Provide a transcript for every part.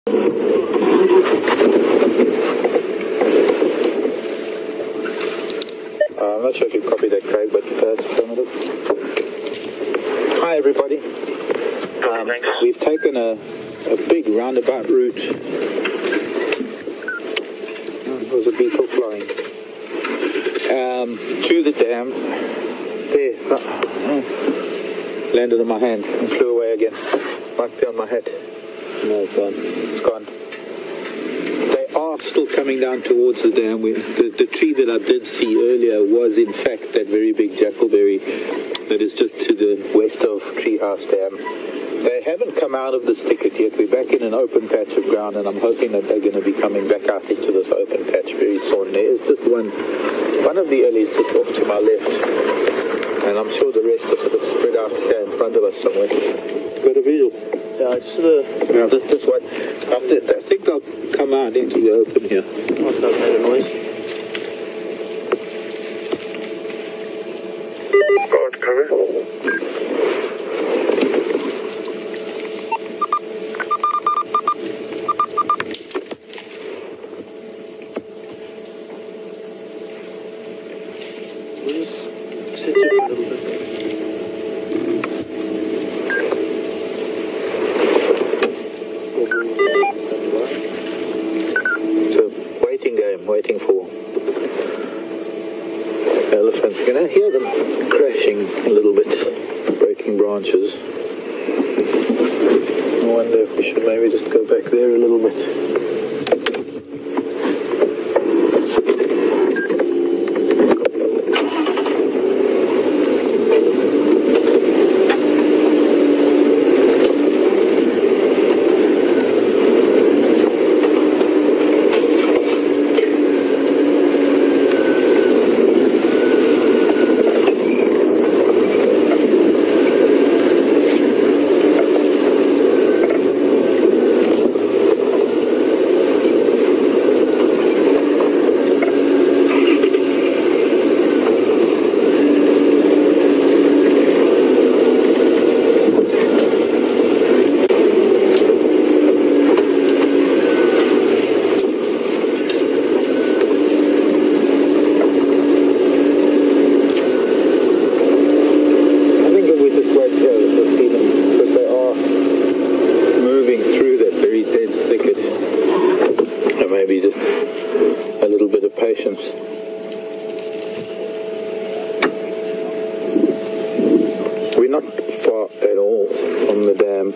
I'm not sure if you copied that, Craig, but it's affirmative. Hi, everybody. We've taken a big roundabout route. There's a beetle flying. To the dam. There. Landed on my hand and flew away again. Might be on my head. No, it's gone. It's gone. They are still coming down towards the dam. The tree that I did see earlier was in fact that very big jackalberry that is just to the west of Treehouse Dam. They haven't come out of this thicket yet. We're back in an open patch of ground, and I'm hoping that they're going to be coming back out into this open patch very soon. There is just one of the earlies just off to my left, and I'm sure the rest are sort of spread out here in front of us somewhere. Got a visual? Yeah, just the... Yeah, this one. I think they'll come out into the open here. What's that kind of noise? Road cover. We'll just sit here for a little bit. Waiting for elephants. You're going to hear them crashing a little bit, breaking branches. I wonder if we should maybe just go back there a little bit. We're not far at all from the dam,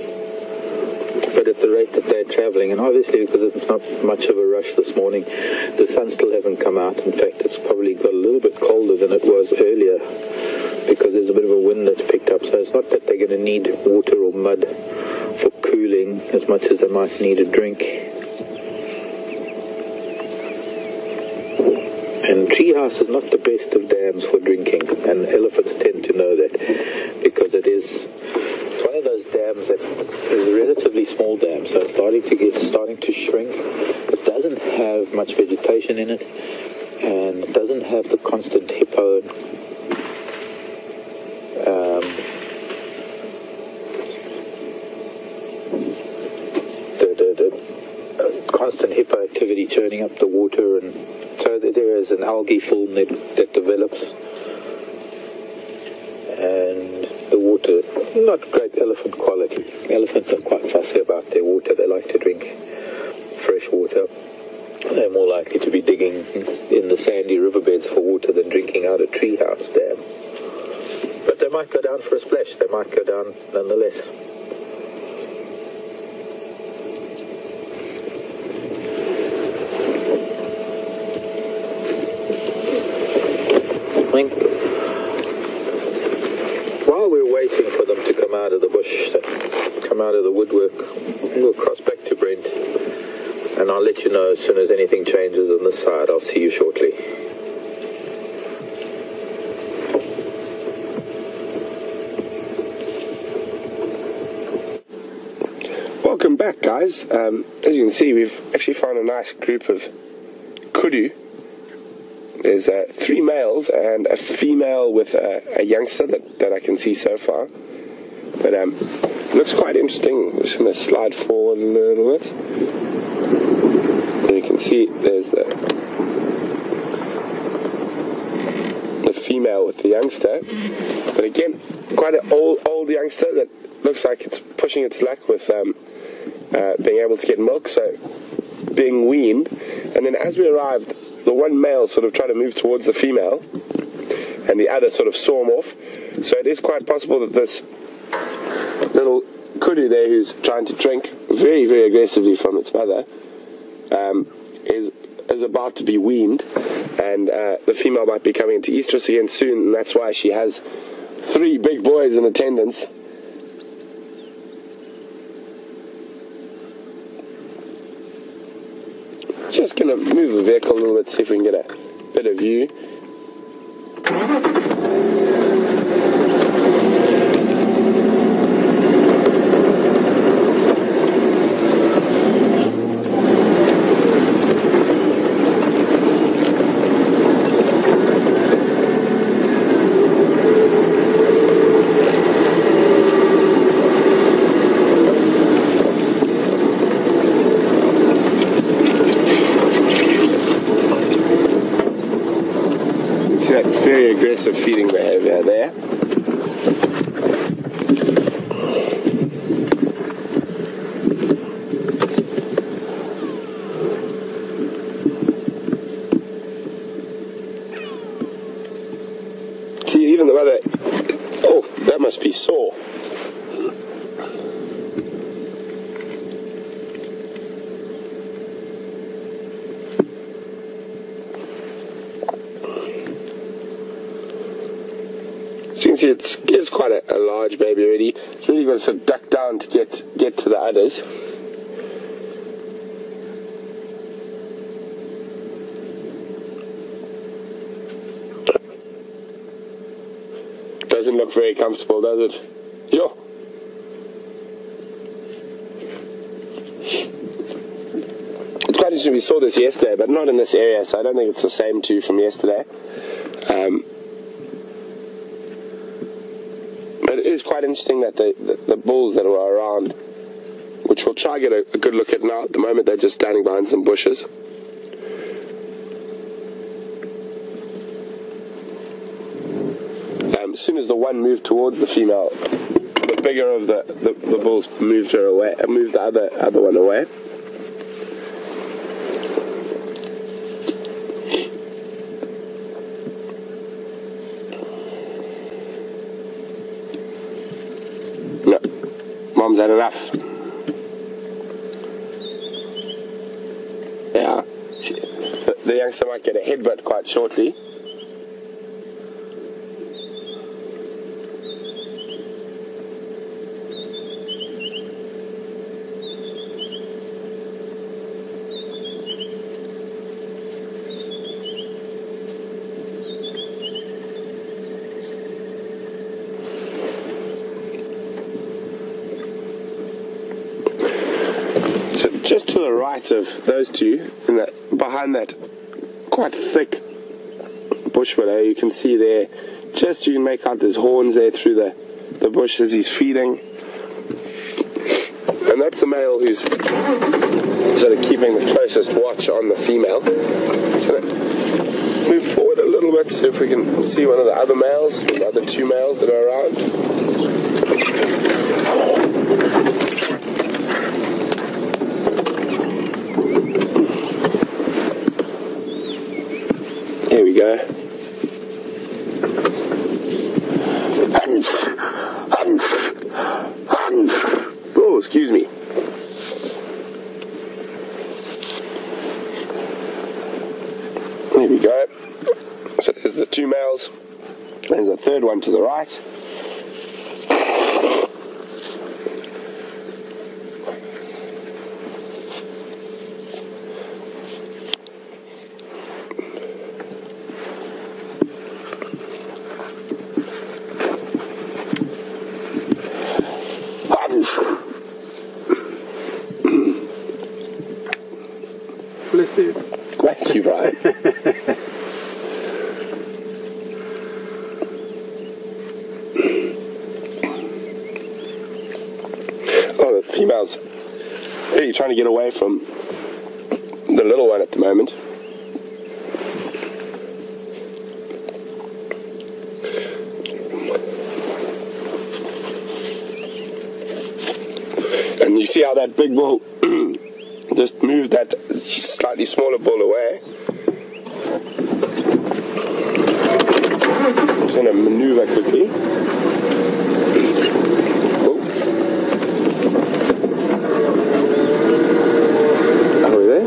but at the rate that they're travelling, and obviously because it's not much of a rush this morning, the sun still hasn't come out. In fact, it's probably got a little bit colder than it was earlier because there's a bit of a wind that's picked up. So it's not that they're going to need water or mud for cooling as much as they might need a drink. And Treehouse is not the best of dams for drinking, and elephants tend to know that because it's one of those dams that is a relatively small dam, so it's starting to shrink. It doesn't have much vegetation in it, and it doesn't have the constant hippo constant hippo activity churning up the water, and so there is an algae film that develops, and the water, not great elephant quality. Elephants are quite fussy about their water. They like to drink fresh water. They're more likely to be digging in the sandy riverbeds for water than drinking out a Treehouse dam. But they might go down for a splash. They might go down nonetheless. While we're waiting for them to come out of the bush, come out of the woodwork, we'll cross back to Brent, and I'll let you know as soon as anything changes on this side. I'll see you shortly. Welcome back, guys. As you can see, we've actually found a nice group of Kudu. There's 3 males and a female with a youngster that I can see so far. But looks quite interesting. I'm just going to slide forward a little bit. And you can see there's the female with the youngster. But again, quite an old youngster that looks like it's pushing its luck with being able to get milk, so being weaned. And then as we arrived, the one male sort of tried to move towards the female, and the other sort of saw him off. So it is quite possible that this little kudu there, who's trying to drink very, very aggressively from its mother, is about to be weaned, and the female might be coming into estrus again soon, and that's why she has 3 big boys in attendance. Just going to move the vehicle a little bit, see if we can get a better view. Very aggressive feeding behavior there. See, even the mother, oh, that must be sore. So you can see it's quite a large baby already. It's really got to sort of duck down to get to the udders. Doesn't look very comfortable, does it? Yo. It's quite interesting. We saw this yesterday, but not in this area, so I don't think it's the same two from yesterday. It is quite interesting that the bulls that were around, which we'll try to get a good look at now. At the moment, they're just standing behind some bushes. As soon as the one moved towards the female, the bigger of the bulls moved her away, and moved the other one away. No, Mom's had enough. Yeah, the youngster might get a headbutt quite shortly. Just to the right of those two, behind that quite thick bush willow, you can see there, you can make out there's horns there through the bush as he's feeding. And that's the male who's sort of keeping the closest watch on the female. So move forward a little bit, so if we can see one of the other males, the other two males that are around. Here we go. Oh, excuse me. There we go. So there's the two males. There's a third one to the right. Bless you. Thank you, Brian. females really trying to get away from the little one at the moment. And you see how that big bull just moved that slightly smaller bull away. Just going to maneuver quickly. Oh. Are we there?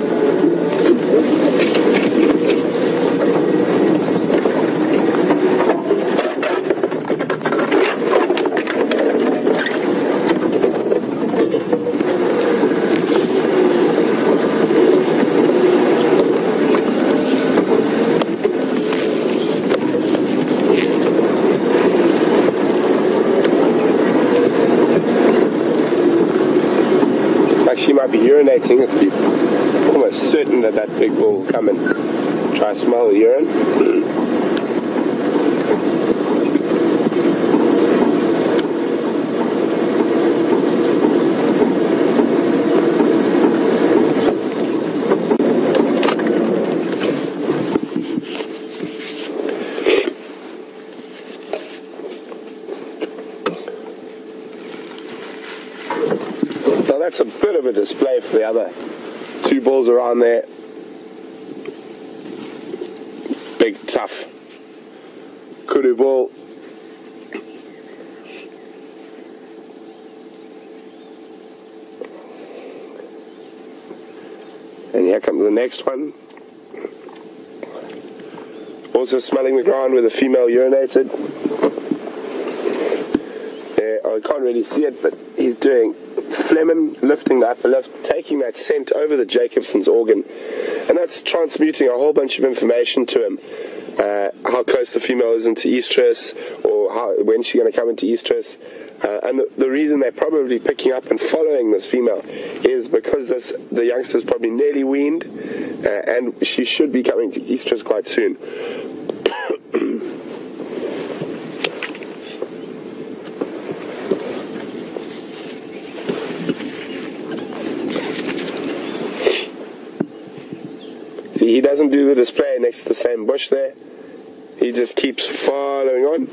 She might be urinating. It's be almost certain that that big bull will come and try to smell the urine. That's a bit of a display for the other two bulls around there. Big, tough Kudu bull. And here comes the next one. Also smelling the ground where the female urinated. I can't really see it, but he's doing phlegm, lifting the upper lip, taking that scent over the Jacobson's organ, and that's transmuting a whole bunch of information to him. How close the female is into estrus, or when she's going to come into estrus. And the reason they're probably picking up and following this female is because the youngster's probably nearly weaned, and she should be coming to estrus quite soon. He doesn't do the display next to the same bush there. He just keeps following on.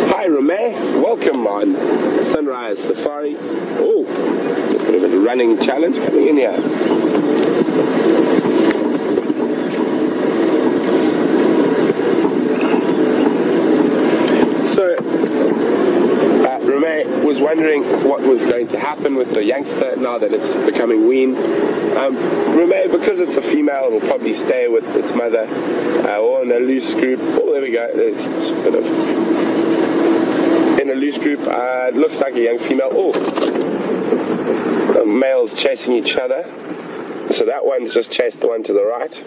Hi, Rameh. Welcome on WildEarth Safari. Oh, it's a bit of a running challenge coming in here. Was wondering what was going to happen with the youngster now that it's becoming weaned. Rameh, because it's a female, it will probably stay with its mother or in a loose group. Oh, there we go. There's a bit of in a loose group. It looks like a young female. Oh, the males chasing each other. So that one's just chased the one to the right.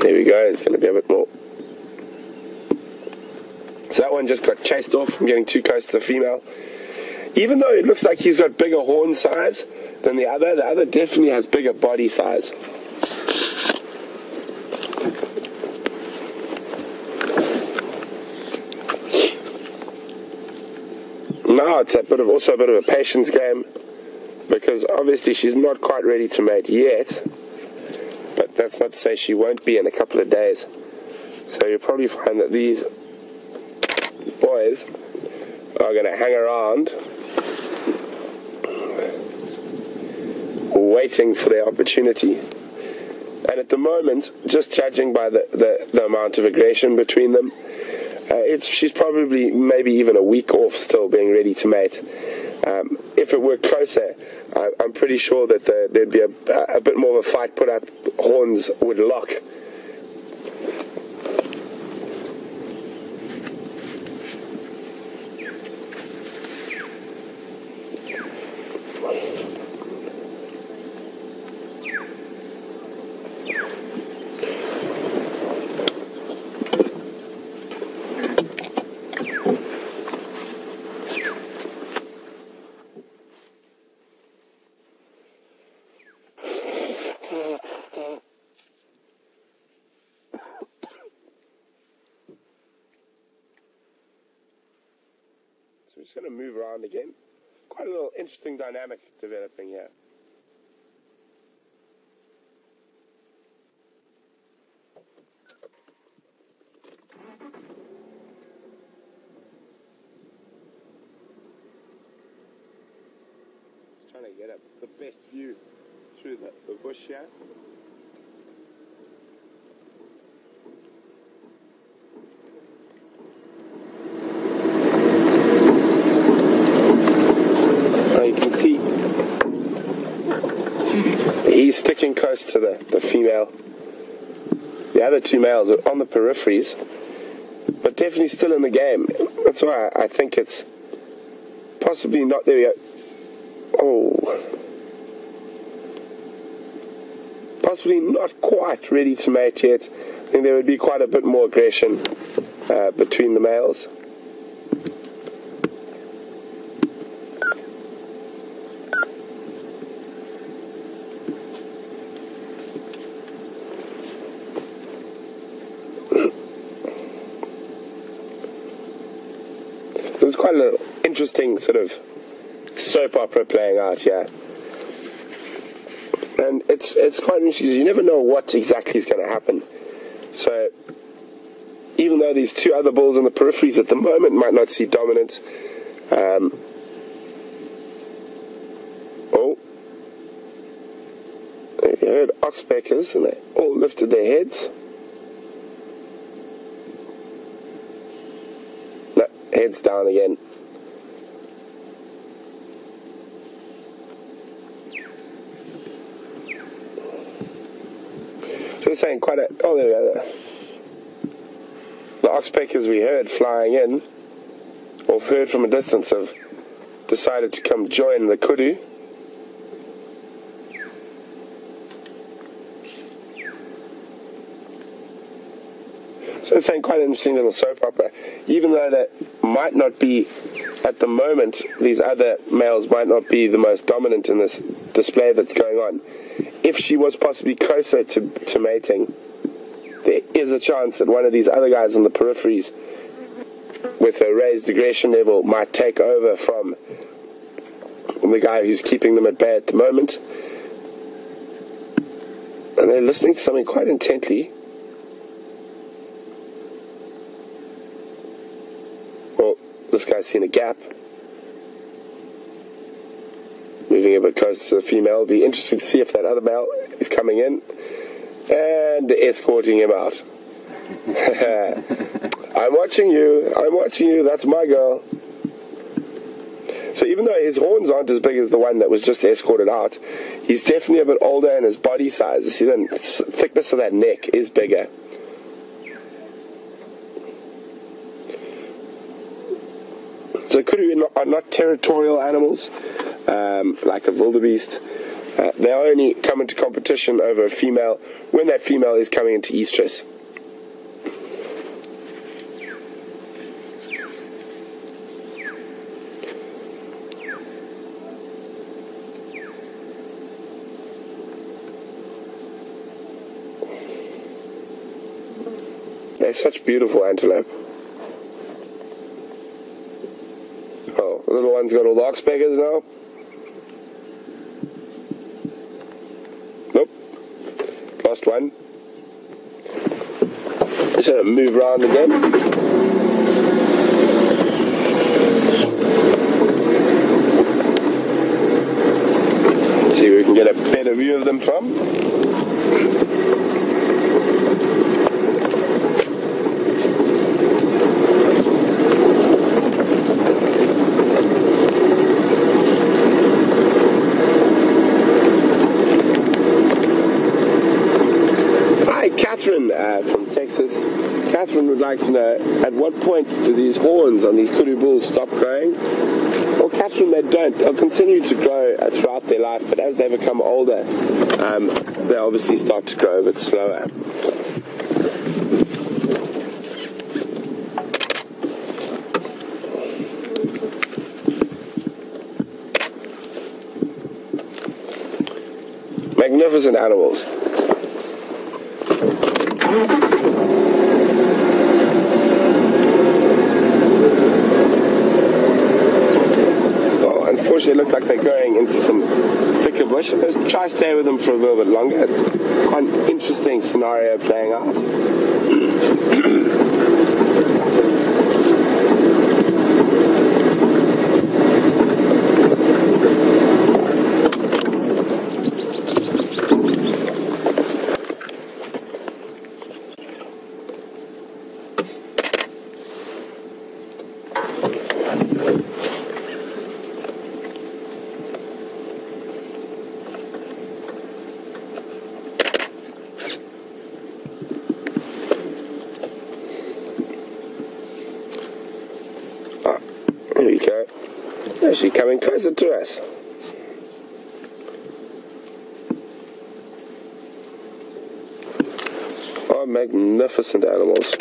There we go. It's going to be a bit more. So that one just got chased off from getting too close to the female. Even though it looks like he's got bigger horn size than the other definitely has bigger body size. Now it's also a bit of a patience game, because obviously she's not quite ready to mate yet, but that's not to say she won't be in a couple of days. So you'll probably find that these boys are going to hang around waiting for their opportunity. And at the moment, just judging by the amount of aggression between them, she's probably maybe even a week off still being ready to mate. If it were closer, I'm pretty sure that there'd be a bit more of a fight put up. Horns would lock. we're just going to move around again. Quite a little interesting dynamic developing here. Just trying to get the best view through the bush here. You can see he's sticking close to the female. The other two males are on the peripheries, but definitely still in the game. That's why I think it's possibly not. There we go. Oh, possibly not quite ready to mate yet. I think there would be quite a bit more aggression between the males. There's quite an interesting sort of soap opera playing out here, and it's quite interesting because you never know what exactly is going to happen. So even though these two other bulls on the peripheries at the moment might not see dominance, you heard oxpeckers and they all lifted their heads. Heads down again. So they're saying quite a... Oh, there we go. The oxpeckers we heard flying in, or heard from a distance, have decided to come join the Kudu. So it's saying quite an interesting little soap opera. Even though that might not be, at the moment, these other males might not be the most dominant in this display that's going on. If she was possibly closer to mating, there is a chance that one of these other guys on the peripheries, with a raised aggression level, might take over from the guy who's keeping them at bay at the moment. And they're listening to something quite intently. This guy's seen a gap. Moving a bit closer to the female. It'll be interesting to see if that other male is coming in and escorting him out. I'm watching you, that's my girl. So even though his horns aren't as big as the one that was just escorted out, he's definitely a bit older, and his body size, you see the thickness of that neck is bigger. So kudu are not territorial animals like a wildebeest. They only come into competition over a female when that female is coming into estrus. They're such beautiful antelope. Oh, the little one's got all the oxpeckers now. Nope. Lost one. Just gonna move around again. See where we can get a better view of them from. From Texas. Catherine would like to know, at what point do these horns on these kudu bulls stop growing? Well, Catherine, they don't. They'll continue to grow throughout their life, but as they become older, they obviously start to grow a bit slower. Magnificent animals. it looks like they're going into some thicker bush. Let's try to stay with them for a little bit longer. It's quite an interesting scenario playing out. There we go. Actually coming closer to us. Oh, magnificent animals.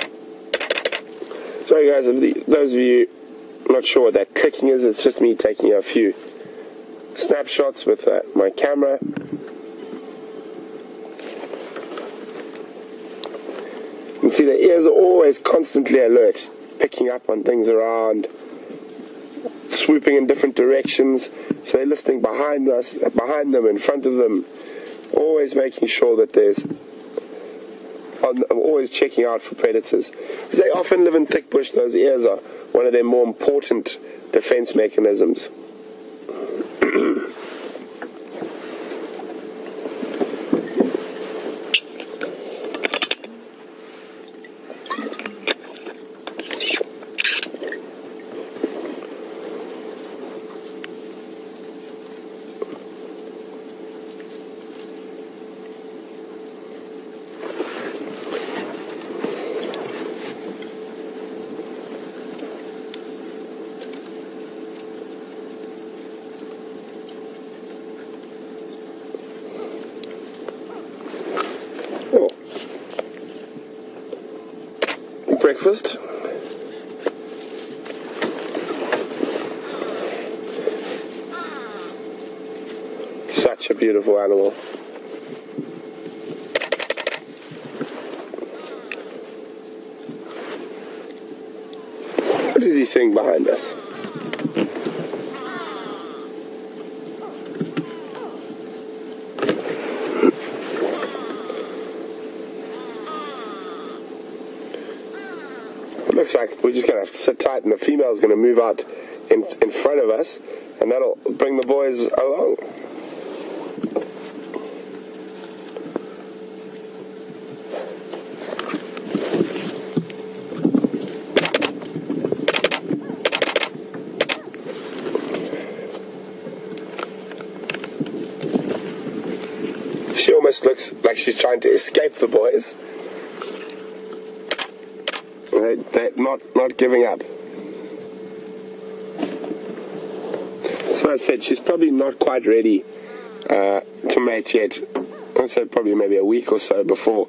Sorry guys, those of you not sure what that clicking is, it's just me taking a few snapshots with my camera. You can see the ears are always constantly alert, picking up on things around, swooping in different directions, so they're listening behind us, behind them, in front of them, always making sure that I'm always checking out for predators. Because they often live in thick bush, those ears are one of their more important defense mechanisms. Breakfast. Such a beautiful animal. What is he seeing behind us? Looks like we're just going to have to sit tight, and the female's going to move out in front of us, and that'll bring the boys along. She almost looks like she's trying to escape the boys. They're not giving up. So I said she's probably not quite ready to mate yet. I said probably maybe a week or so before.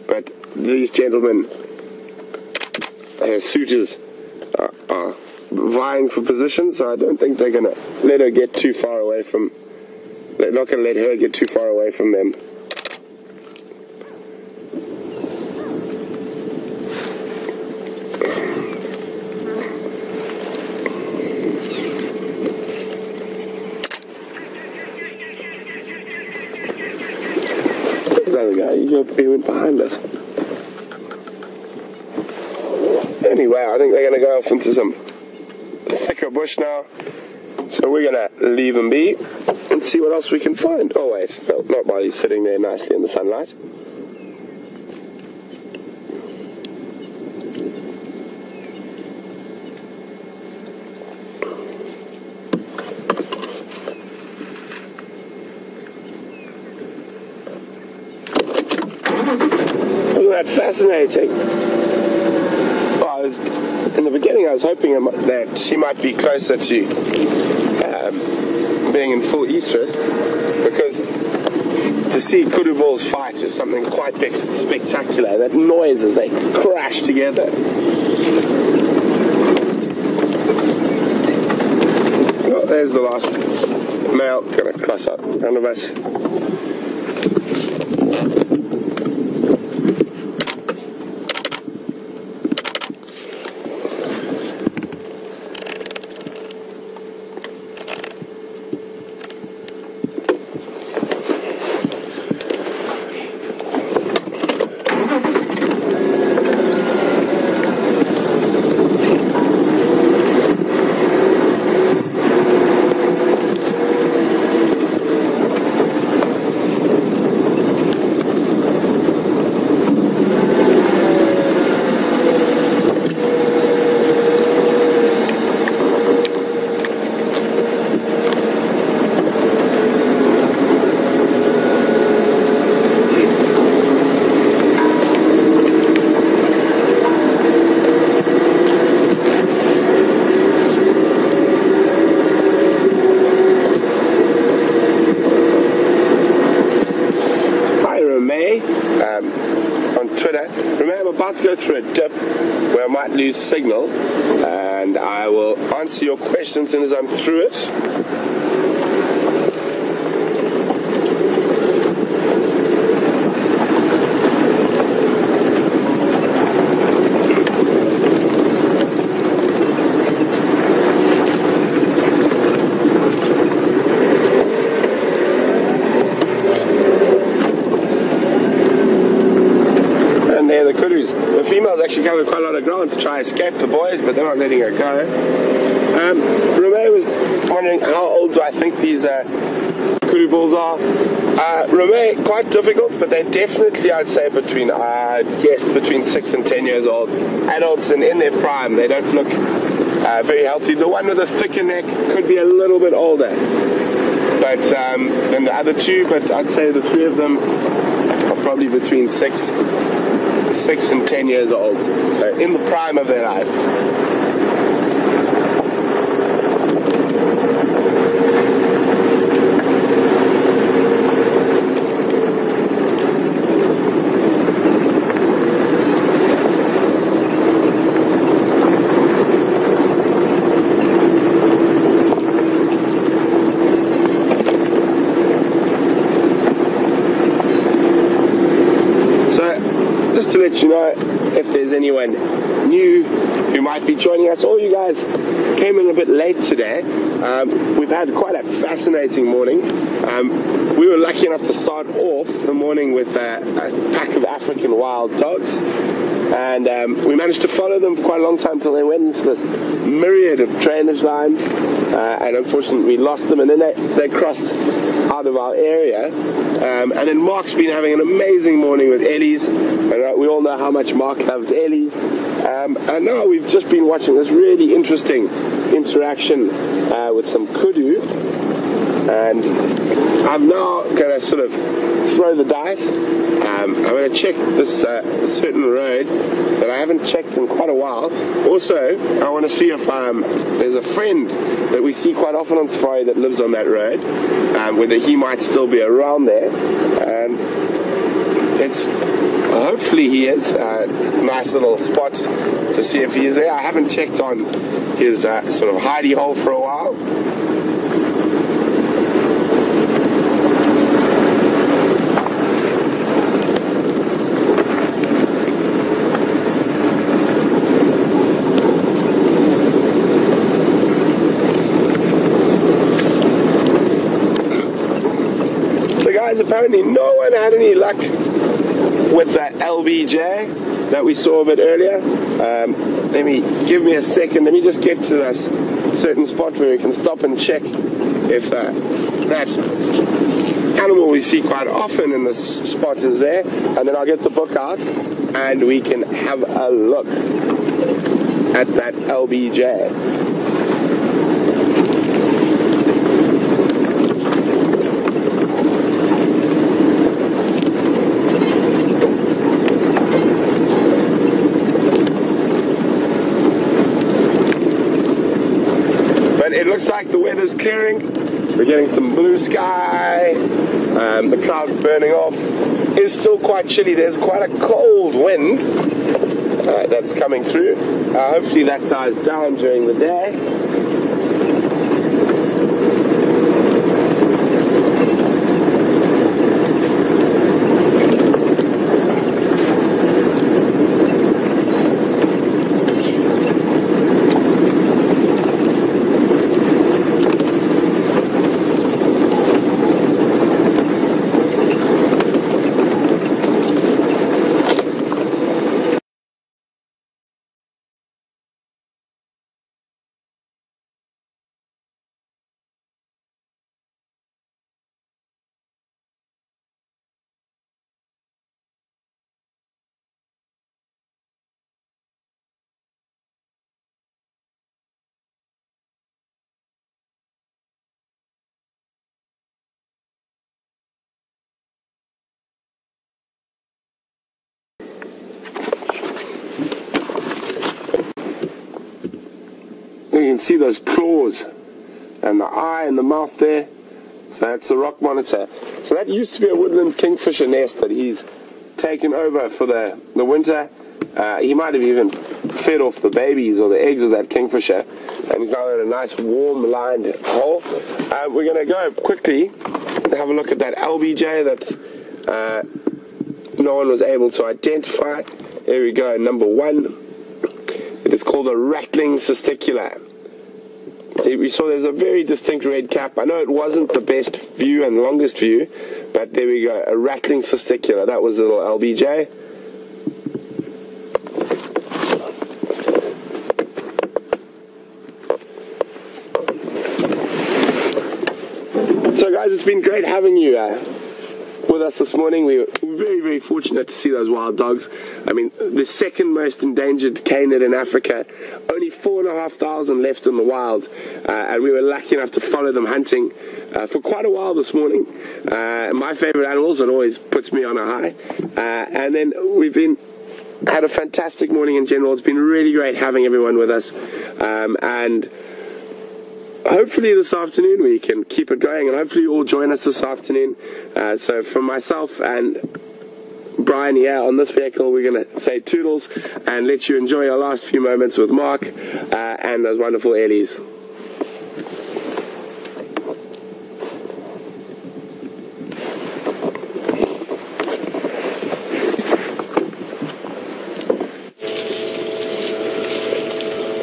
But these gentlemen, suitors, are vying for position, so I don't think they're going to let her get too far away from. They're not going to let her get too far away from them. Other guy, he went behind us. Anyway, I think they're going to go off into some thicker bush now, so we're going to leave them be and see what else we can find. Oh wait, no, not while he's sitting there nicely in the sunlight. Isn't that fascinating? Well, in the beginning I was hoping that she might be closer to being in full estrus, because to see kudu bulls fight is something quite spectacular. That noise as they crash together. Well, there's the last male going to cross up in front of us. on Twitter. Remember, I'm about to go through a dip where I might lose signal, and I will answer your questions as soon as I'm through it. Actually covered quite a lot of ground to try and escape the boys, but they're not letting her go. Rene was wondering how old do I think these Kudu bulls are. Rene, quite difficult, but they're definitely, I'd say, between 6 and 10 years old. Adults and in their prime. They don't look very healthy. The one with a thicker neck could be a little bit older than the other two, but I'd say the three of them are probably between 6 and 10 years old, so in the prime of their life. Just to let you know, if there's anyone new who might be joining us, all you guys came in a bit late today. We've had quite a fascinating morning. We were lucky enough to start off the morning with a pack of African wild dogs, and we managed to follow them for quite a long time until they went into this myriad of drainage lines, and unfortunately we lost them, and then they crossed out of our area. And then Marc's been having an amazing morning with Ellies, and we all know how much Marc loves Ellies. And now we've just been watching this really interesting interaction with some Kudu, and I'm now going to sort of throw the dice. I'm going to check this certain road that I haven't checked in quite a while. Also, I want to see if there's a friend that we see quite often on safari that lives on that road, whether he might still be around there. And hopefully he is. Nice little spot to see if he is there. I haven't checked on his sort of hidey hole for a while. Apparently no one had any luck with that LBJ that we saw a bit earlier. Give me a second. Let me just get to this certain spot where we can stop and check if that animal we see quite often in this spot is there, and then I'll get the book out and we can have a look at that LBJ. It looks like the weather's clearing. We're getting some blue sky. The clouds burning off. It's still quite chilly. There's quite a cold wind that's coming through. Hopefully that dies down during the day. You can see those claws and the eye and the mouth there. So that's a rock monitor. So that used to be a woodland kingfisher nest that he's taken over for the winter. He might have even fed off the babies or the eggs of that kingfisher, and he's now in a nice warm lined hole. We're going to go quickly have a look at that LBJ that no one was able to identify. Here we go, number 1. It is called a rattling cistecula. We saw there's a very distinct red cap. I know it wasn't the best view and longest view, but there we go, a rattling cistecula. That was the little LBJ. So guys, it's been great having you with us this morning. We were very, very fortunate to see those wild dogs. I mean, the second most endangered canid in Africa, only 4,500 left in the wild, and we were lucky enough to follow them hunting for quite a while this morning. My favorite animals, it always puts me on a high. And then had a fantastic morning in general. It's been really great having everyone with us, and hopefully this afternoon we can keep it going, and hopefully you all join us this afternoon. So from myself and Brian here on this vehicle, we're going to say toodles and let you enjoy your last few moments with Mark and those wonderful Ellies.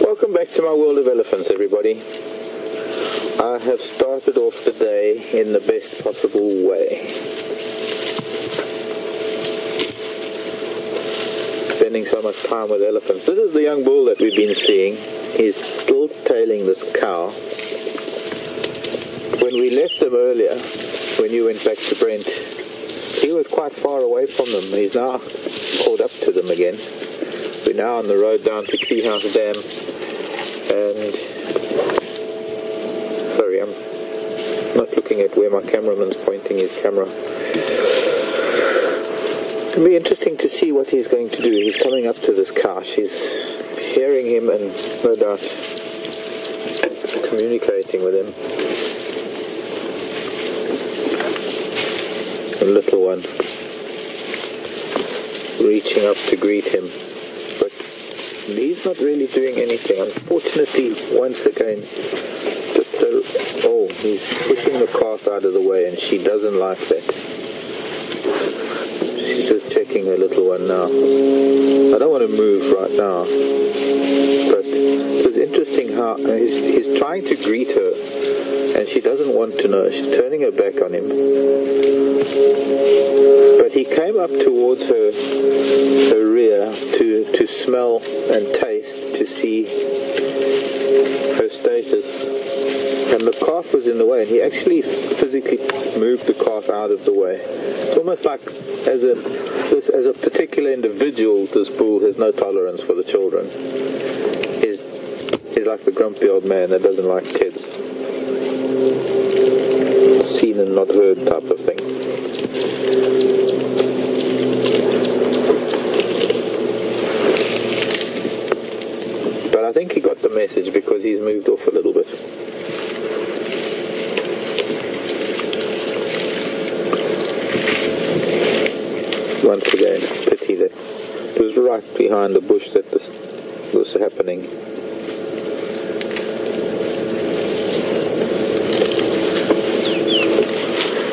Welcome back to my world of elephants, everybody. I have started off the day in the best possible way. Spending so much time with elephants. This is the young bull that we've been seeing. He's still tailing this cow. When we left him earlier, when you went back to Brent, he was quite far away from them. He's now caught up to them again. We're now on the road down to Treehouse Dam, and sorry, I'm not looking at where my cameraman's pointing his camera. It'll be interesting to see what he's going to do. He's coming up to this cow. She's hearing him and no doubt communicating with him. The little one reaching up to greet him, but he's not really doing anything. Unfortunately, once again, he's pushing the calf out of the way, and she doesn't like that. She's just checking her little one now. I don't want to move right now, but it was interesting how he's trying to greet her, and she doesn't want to know. She's turning her back on him. But he came up towards her rear to smell and taste, to see her status. And the calf was in the way, and he actually physically moved the calf out of the way. It's almost like as a particular individual, this bull has no tolerance for the children. He's like the grumpy old man that doesn't like kids. Seen and not heard type of thing. But I think he got the message because he's moved off a little bit. Once again, pity that it was right behind the bush that this was happening.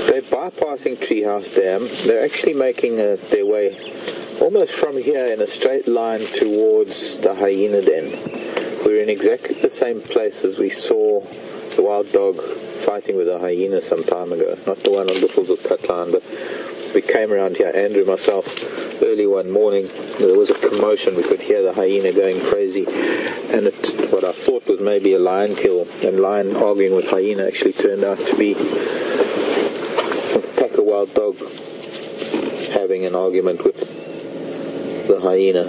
They're bypassing Treehouse Dam. They're actually making their way almost from here in a straight line towards the hyena den. We're in exactly the same place as we saw the wild dog fighting with a hyena some time ago. Not the one on Buffels of Tutline, but we came around here, Andrew, myself, early one morning. There was a commotion. We could hear the hyena going crazy, and what I thought was maybe a lion kill and lion arguing with hyena actually turned out to be a pack of wild dog having an argument with the hyena.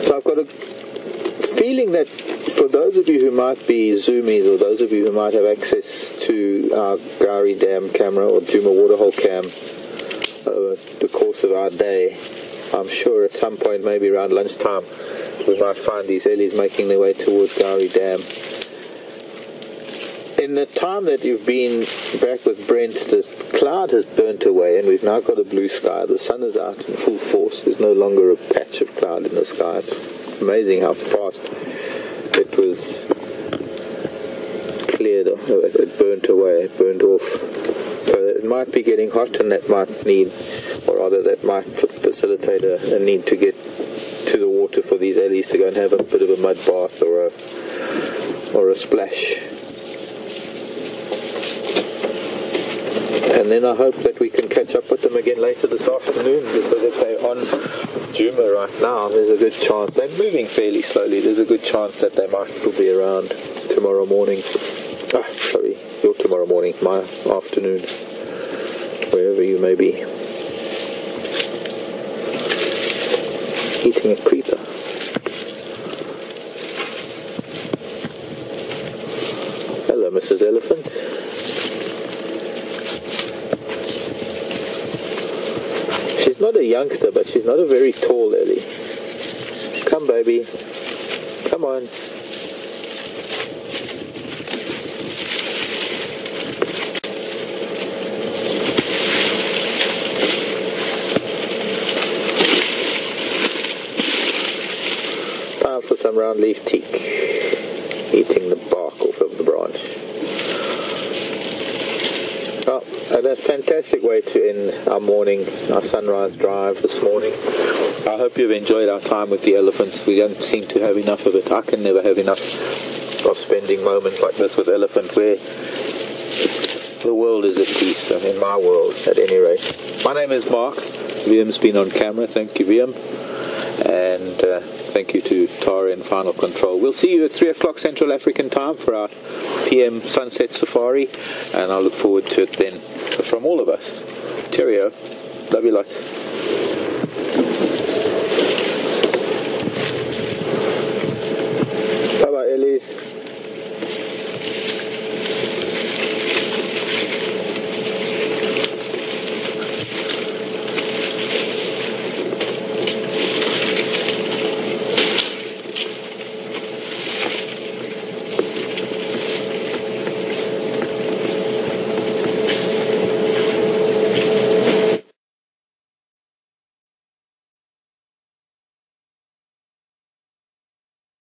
So I've got a feeling that for those of you who might be zoomies, or those of you who might have access to our Gowrie Dam camera or Djuma Waterhole cam over the course of our day, I'm sure at some point, maybe around lunchtime, we might find these ellies making their way towards Gowrie Dam. In the time that you've been back with Brent, the cloud has burnt away and we've now got a blue sky. The sun is out in full force. There's no longer a patch of cloud in the sky. It's amazing how fast it was cleared. It burnt away, it burnt off. So it might be getting hot, and that might need, or rather that might facilitate a need to get to the water for these ellies to go and have a bit of a mud bath or a splash. And then I hope that we can catch up with them again later this afternoon, because if they're on Juma right now, there's a good chance, they're moving fairly slowly, there's a good chance that they might still be around tomorrow morning. Sorry, your tomorrow morning, my afternoon, wherever you may be. Eating a creeper. Hello, Mrs. Elephant. She's not a youngster, but she's not a very tall Ellie. Come, baby. Come on. Time for some round leaf teak. Eating the bark off of the branch. Oh, and a fantastic way to end our morning, our sunrise drive this morning. I hope you've enjoyed our time with the elephants. We don't seem to have enough of it. I can never have enough of spending moments like this with elephant, where the world is at peace, in my world at any rate. My name is Marc. Liam's been on camera. Thank you, Liam. And thank you to Tara in Final Control. We'll see you at 3 o'clock Central African time for our PM Sunset Safari, and I look forward to it then from all of us. Cheerio. Love you lots. Bye-bye, Ellies.